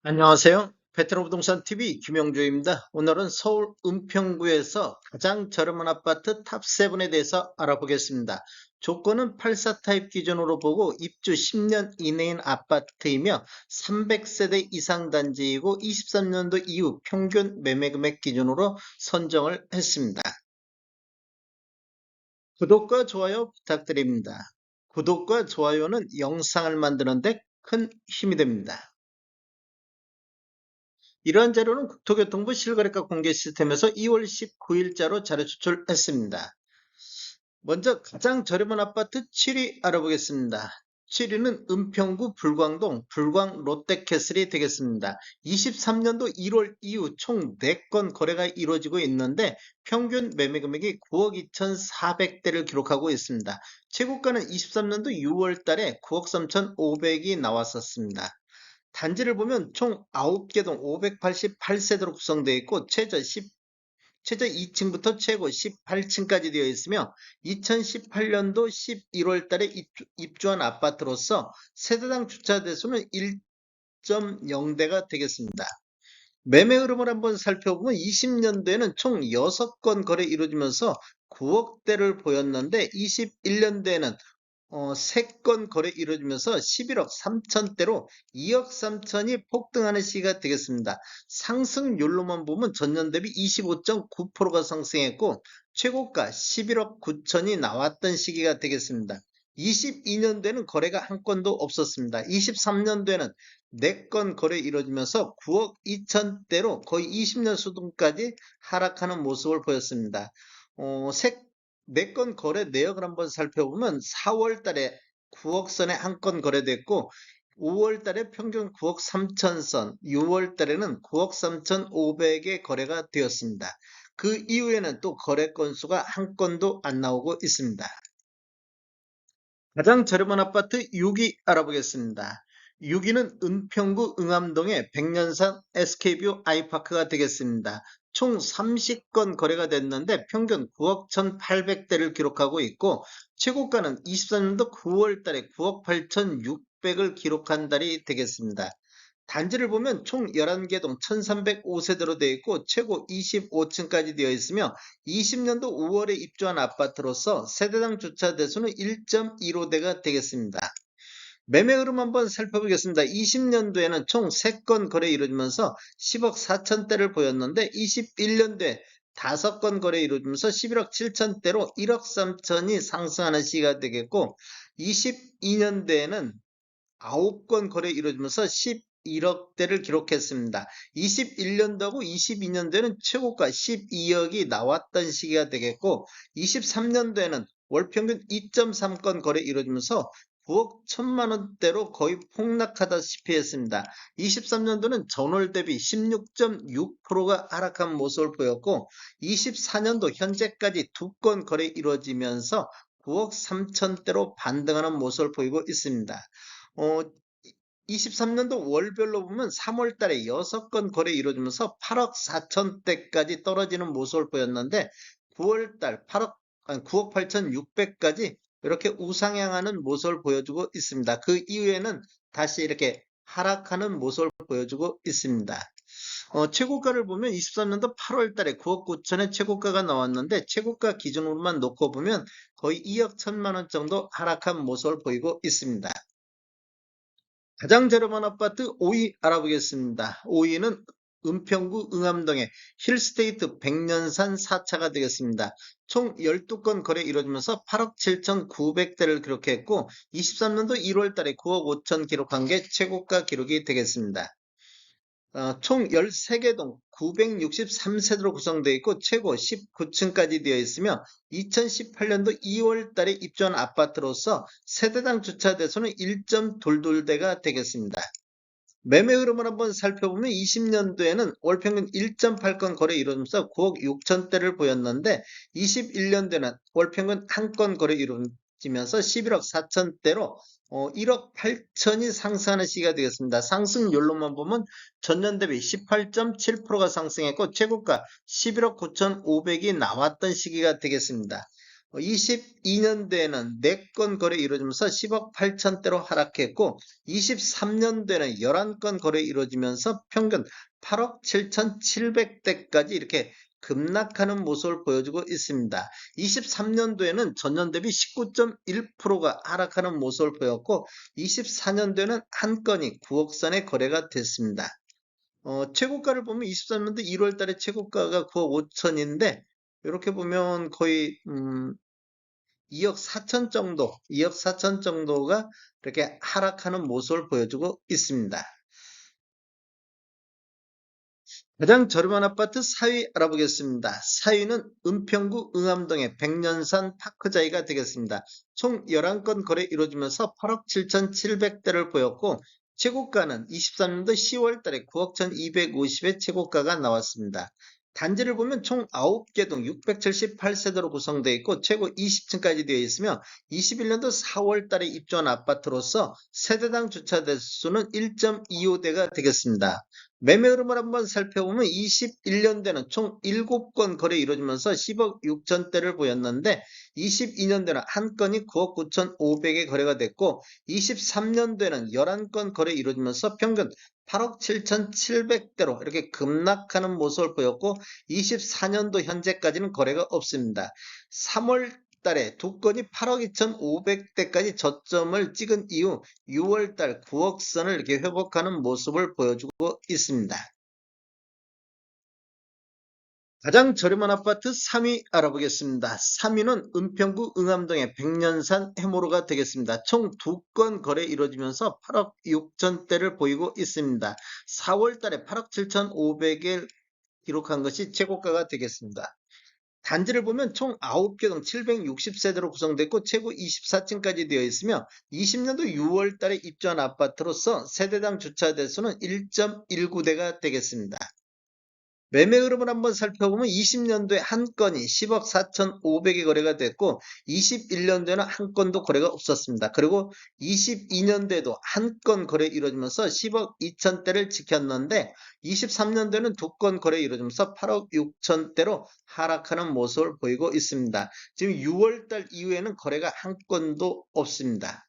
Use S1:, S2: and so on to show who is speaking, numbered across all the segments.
S1: 안녕하세요. 베테랑 부동산 TV 김영조입니다. 오늘은 서울 은평구에서 가장 저렴한 아파트 탑7에 대해서 알아보겠습니다. 조건은 84 타입 기준으로 보고 입주 10년 이내인 아파트이며 300세대 이상 단지이고 23년도 이후 평균 매매 금액 기준으로 선정을 했습니다. 구독과 좋아요 부탁드립니다. 구독과 좋아요는 영상을 만드는데 큰 힘이 됩니다. 이러한 자료는 국토교통부 실거래가 공개 시스템에서 2월 19일자로 자료 추출했습니다. 먼저 가장 저렴한 아파트 7위 알아보겠습니다. 7위는 은평구 불광동 불광 롯데캐슬이 되겠습니다. 23년도 1월 이후 총 4건 거래가 이루어지고 있는데 평균 매매 금액이 9억 2,400대를 기록하고 있습니다. 최고가는 23년도 6월 달에 9억 3,500이 나왔었습니다. 단지를 보면 총 9개 동 588세대로 구성되어 있고 최저 2층부터 최고 18층까지 되어 있으며 2018년도 11월 달에 입주한 아파트로서 세대당 주차 대수는 1.0대가 되겠습니다. 매매 흐름을 한번 살펴보면 20년도에는 총 6건 거래 이루어지면서 9억대를 보였는데 21년도에는 3건 거래 이루어지면서 11억 3천대로 2억 3천이 폭등하는 시기가 되겠습니다. 상승률로만 보면 전년 대비 25.9%가 상승했고 최고가 11억 9천이 나왔던 시기가 되겠습니다. 22년도에는 거래가 한 건도 없었습니다. 23년도에는 4건 거래 이루어지면서 9억 2천대로 거의 20년 수준까지 하락하는 모습을 보였습니다. 어, 4건 거래 내역을 한번 살펴보면 4월 달에 9억 선에 한 건 거래됐고 5월 달에 평균 9억 3천 선, 6월 달에는 9억 3,500의 거래가 되었습니다. 그 이후에는 또 거래 건수가 한 건도 안 나오고 있습니다. 가장 저렴한 아파트 6위 알아보겠습니다. 6위는 은평구 응암동의 백년산 SK뷰 아이파크가 되겠습니다. 총 30건 거래가 됐는데 평균 9억 1,800대를 기록하고 있고 최고가는 23년도 9월 달에 9억 8,600을 기록한 달이 되겠습니다. 단지를 보면 총 11개 동 1305세대로 되어 있고 최고 25층까지 되어 있으며 20년도 5월에 입주한 아파트로서 세대당 주차 대수는 1.15대가 되겠습니다. 매매 흐름 한번 살펴보겠습니다. 20년도에는 총 3건 거래 이루어지면서 10억 4천대를 보였는데 21년도에 5건 거래 이루어지면서 11억 7천대로 1억 3천이 상승하는 시기가 되겠고 22년도에는 9건 거래 이루어지면서 11억대를 기록했습니다. 21년도하고 22년도에는 최고가 12억이 나왔던 시기가 되겠고 23년도에는 월평균 2.3건 거래 이루어지면서 9억 1천만 원대로 거의 폭락하다시피 했습니다. 23년도는 전월 대비 16.6%가 하락한 모습을 보였고 24년도 현재까지 2건 거래 이루어지면서 9억 3천대로 반등하는 모습을 보이고 있습니다. 어, 23년도 월별로 보면 3월 달에 6건 거래 이루어지면서 8억 4천대까지 떨어지는 모습을 보였는데 9월 달 9억 8천6백까지 이렇게 우상향하는 모습을 보여주고 있습니다. 그 이후에는 다시 이렇게 하락하는 모습을 보여주고 있습니다. 최고가를 보면 23년도 8월 달에 9억 9천의 최고가가 나왔는데 최고가 기준으로만 놓고 보면 거의 2억 1천만 원 정도 하락한 모습을 보이고 있습니다. 가장 저렴한 아파트 5위 알아보겠습니다. 5위는 은평구 응암동의 힐스테이트 백년산 4차가 되겠습니다. 총 12건 거래 이루어지면서 8억 7,900대를 기록했고 23년도 1월 달에 9억 5천 기록한 게 최고가 기록이 되겠습니다. 총 13개 동 963세대로 구성되어 있고 최고 19층까지 되어 있으며 2018년도 2월 달에 입주한 아파트로서 세대당 주차 대수는 1.22대가 되겠습니다. 매매 흐름을 한번 살펴보면 20년도에는 월평균 1.8건 거래 이루면서 9억 6천대를 보였는데 21년도에는 월평균 한 건 거래 이루어지면서 11억 4천대로 1억 8천이 상승하는 시기가 되겠습니다. 상승률로만 보면 전년 대비 18.7%가 상승했고 최고가 11억 9천5백이 나왔던 시기가 되겠습니다. 22년도에는 4건 거래 이루어지면서 10억 8천대로 하락했고 23년도에는 11건 거래 이루어지면서 평균 8억 7,700대까지 이렇게 급락하는 모습을 보여주고 있습니다. 23년도에는 전년 대비 19.1%가 하락하는 모습을 보였고 24년도에는 한 건이 9억 선의 거래가 됐습니다. 최고가를 보면 23년도 1월 달에 최고가가 9억 5천인데 이렇게 보면 거의 2억 4천 정도, 2억 4천 정도가 이렇게 하락하는 모습을 보여주고 있습니다. 가장 저렴한 아파트 4위 알아보겠습니다. 4위는 은평구 응암동의 백년산 파크자이가 되겠습니다. 총 11건 거래 이루어지면서 8억 7,700대를 보였고 최고가는 23년도 10월 달에 9억 1,250의 최고가가 나왔습니다. 단지를 보면 총 9개 동 678세대로 구성되어 있고 최고 20층까지 되어 있으며 21년도 4월 달에 입주한 아파트로서 세대당 주차 대수는 1.25대가 되겠습니다. 매매 흐름을 한번 살펴보면 21년도에는 총 7건 거래 이루어지면서 10억 6천대를 보였는데 22년도에는 한 건이 9억 9천5백에 거래가 됐고 23년도에는 11건 거래 이루어지면서 평균 8억 7천7백대로 이렇게 급락하는 모습을 보였고 24년도 현재까지는 거래가 없습니다. 3월 달에 두 건이 8억 2,500대까지 저점을 찍은 이후 6월 달 9억 선을 이렇게 회복하는 모습을 보여주고 있습니다. 가장 저렴한 아파트 3위 알아보겠습니다. 3위는 은평구 응암동의 백년산 해모로가 되겠습니다. 총 2건 거래 이루어지면서 8억 6천대를 보이고 있습니다. 4월 달에 8억 7천5백을 기록한 것이 최고가가 되겠습니다. 단지를 보면 총 9개 동 760세대로 구성됐고 최고 24층까지 되어 있으며 20년도 6월 달에 입주한 아파트로서 세대당 주차 대수는 1.19대가 되겠습니다. 매매 흐름을 한번 살펴보면 20년도에 한 건이 10억 4,500에 거래가 됐고 21년도에는 한 건도 거래가 없었습니다. 그리고 22년도에도 한 건 거래 이루어지면서 10억 2천대를 지켰는데 23년도에는 두 건 거래 이루어지면서 8억 6천대로 하락하는 모습을 보이고 있습니다. 지금 6월달 이후에는 거래가 한 건도 없습니다.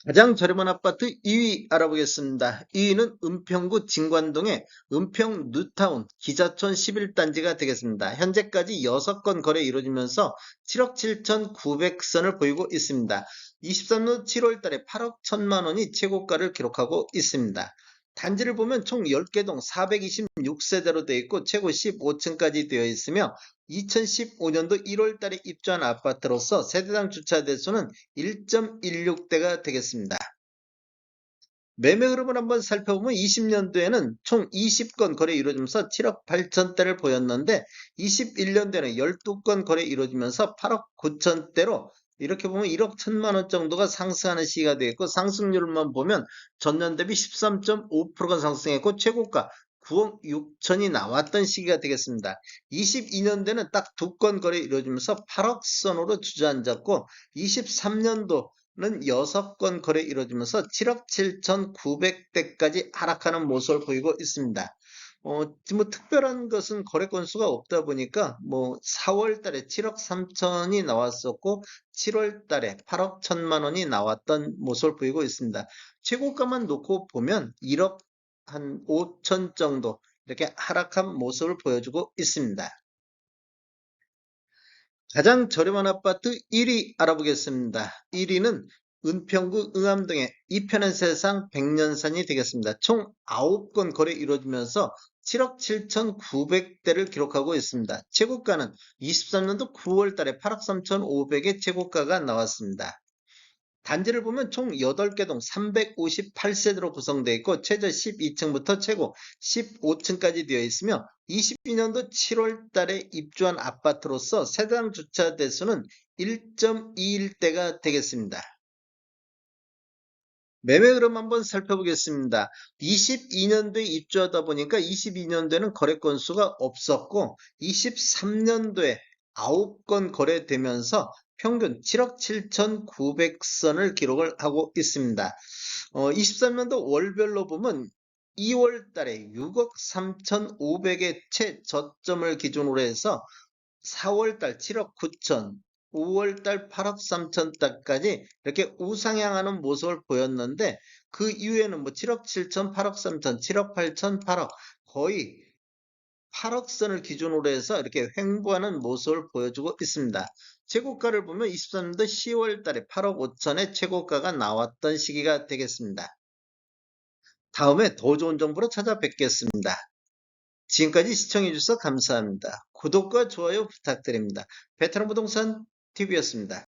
S1: 가장 저렴한 아파트 2위 알아보겠습니다. 2위는 은평구 진관동의 은평 뉴타운 기자촌 11단지가 되겠습니다. 현재까지 6건 거래 이루어지면서 7억 7,900선을 보이고 있습니다. 23년 7월 달에 8억 1천만 원이 최고가를 기록하고 있습니다. 단지를 보면 총 10개 동 426세대로 되어 있고 최고 15층까지 되어 있으며 2015년도 1월 달에 입주한 아파트로서 세대당 주차 대수는 1.16대가 되겠습니다. 매매 흐름을 한번 살펴보면 20년도에는 총 20건 거래 이루어지면서 7억 8천대를 보였는데 21년도에는 12건 거래 이루어지면서 8억 9천대로 이렇게 보면 1억 1천만 원 정도가 상승하는 시기가 되었고 상승률만 보면 전년 대비 13.5%가 상승했고 최고가 9억 6천이 나왔던 시기가 되겠습니다. 22년도에는 딱 2건 거래 이루어지면서 8억 선으로 주저앉았고 23년도 는 6건 거래 이루어지면서 7억 7,900대까지 하락하는 모습을 보이고 있습니다. 지금 뭐 특별한 것은 거래 건수가 없다 보니까 뭐 4월 달에 7억 3천이 나왔었고 7월 달에 8억 1천만 원이 나왔던 모습을 보이고 있습니다. 최고가만 놓고 보면 1억 한 5천 정도 이렇게 하락한 모습을 보여주고 있습니다. 가장 저렴한 아파트 1위 알아보겠습니다. 1위는 은평구 응암동의 이편한 세상 백년산이 되겠습니다. 총 9건 거래 이루어지면서 7억 7,900대를 기록하고 있습니다. 최고가는 23년도 9월 달에 8억 3,500의 최고가가 나왔습니다. 단지를 보면 총 8개 동 358세대로 구성되어 있고 최저 12층부터 최고 15층까지 되어 있으며 22년도 7월 달에 입주한 아파트로서 세대당 주차 대수는 1.21대가 되겠습니다. 매매 흐름 한번 살펴보겠습니다. 22년도에 입주하다 보니까 22년도에는 거래 건수가 없었고 23년도에 9건 거래되면서 평균 7억 7,900선을 기록을 하고 있습니다. 23년도 월별로 보면 2월 달에 6억 3,500의 최저점을 기준으로 해서 4월달 7억 9천, 5월달 8억 3천달까지 이렇게 우상향하는 모습을 보였는데 그 이후에는 뭐 7억 7천, 8억 3천, 7억 8천, 8억 거의 8억 선을 기준으로 해서 이렇게 횡보하는 모습을 보여주고 있습니다. 최고가를 보면 23년도 10월 달에 8억 5천의 최고가가 나왔던 시기가 되겠습니다. 다음에 더 좋은 정보로 찾아뵙겠습니다. 지금까지 시청해주셔서 감사합니다. 구독과 좋아요 부탁드립니다. 베테랑 부동산 TV였습니다.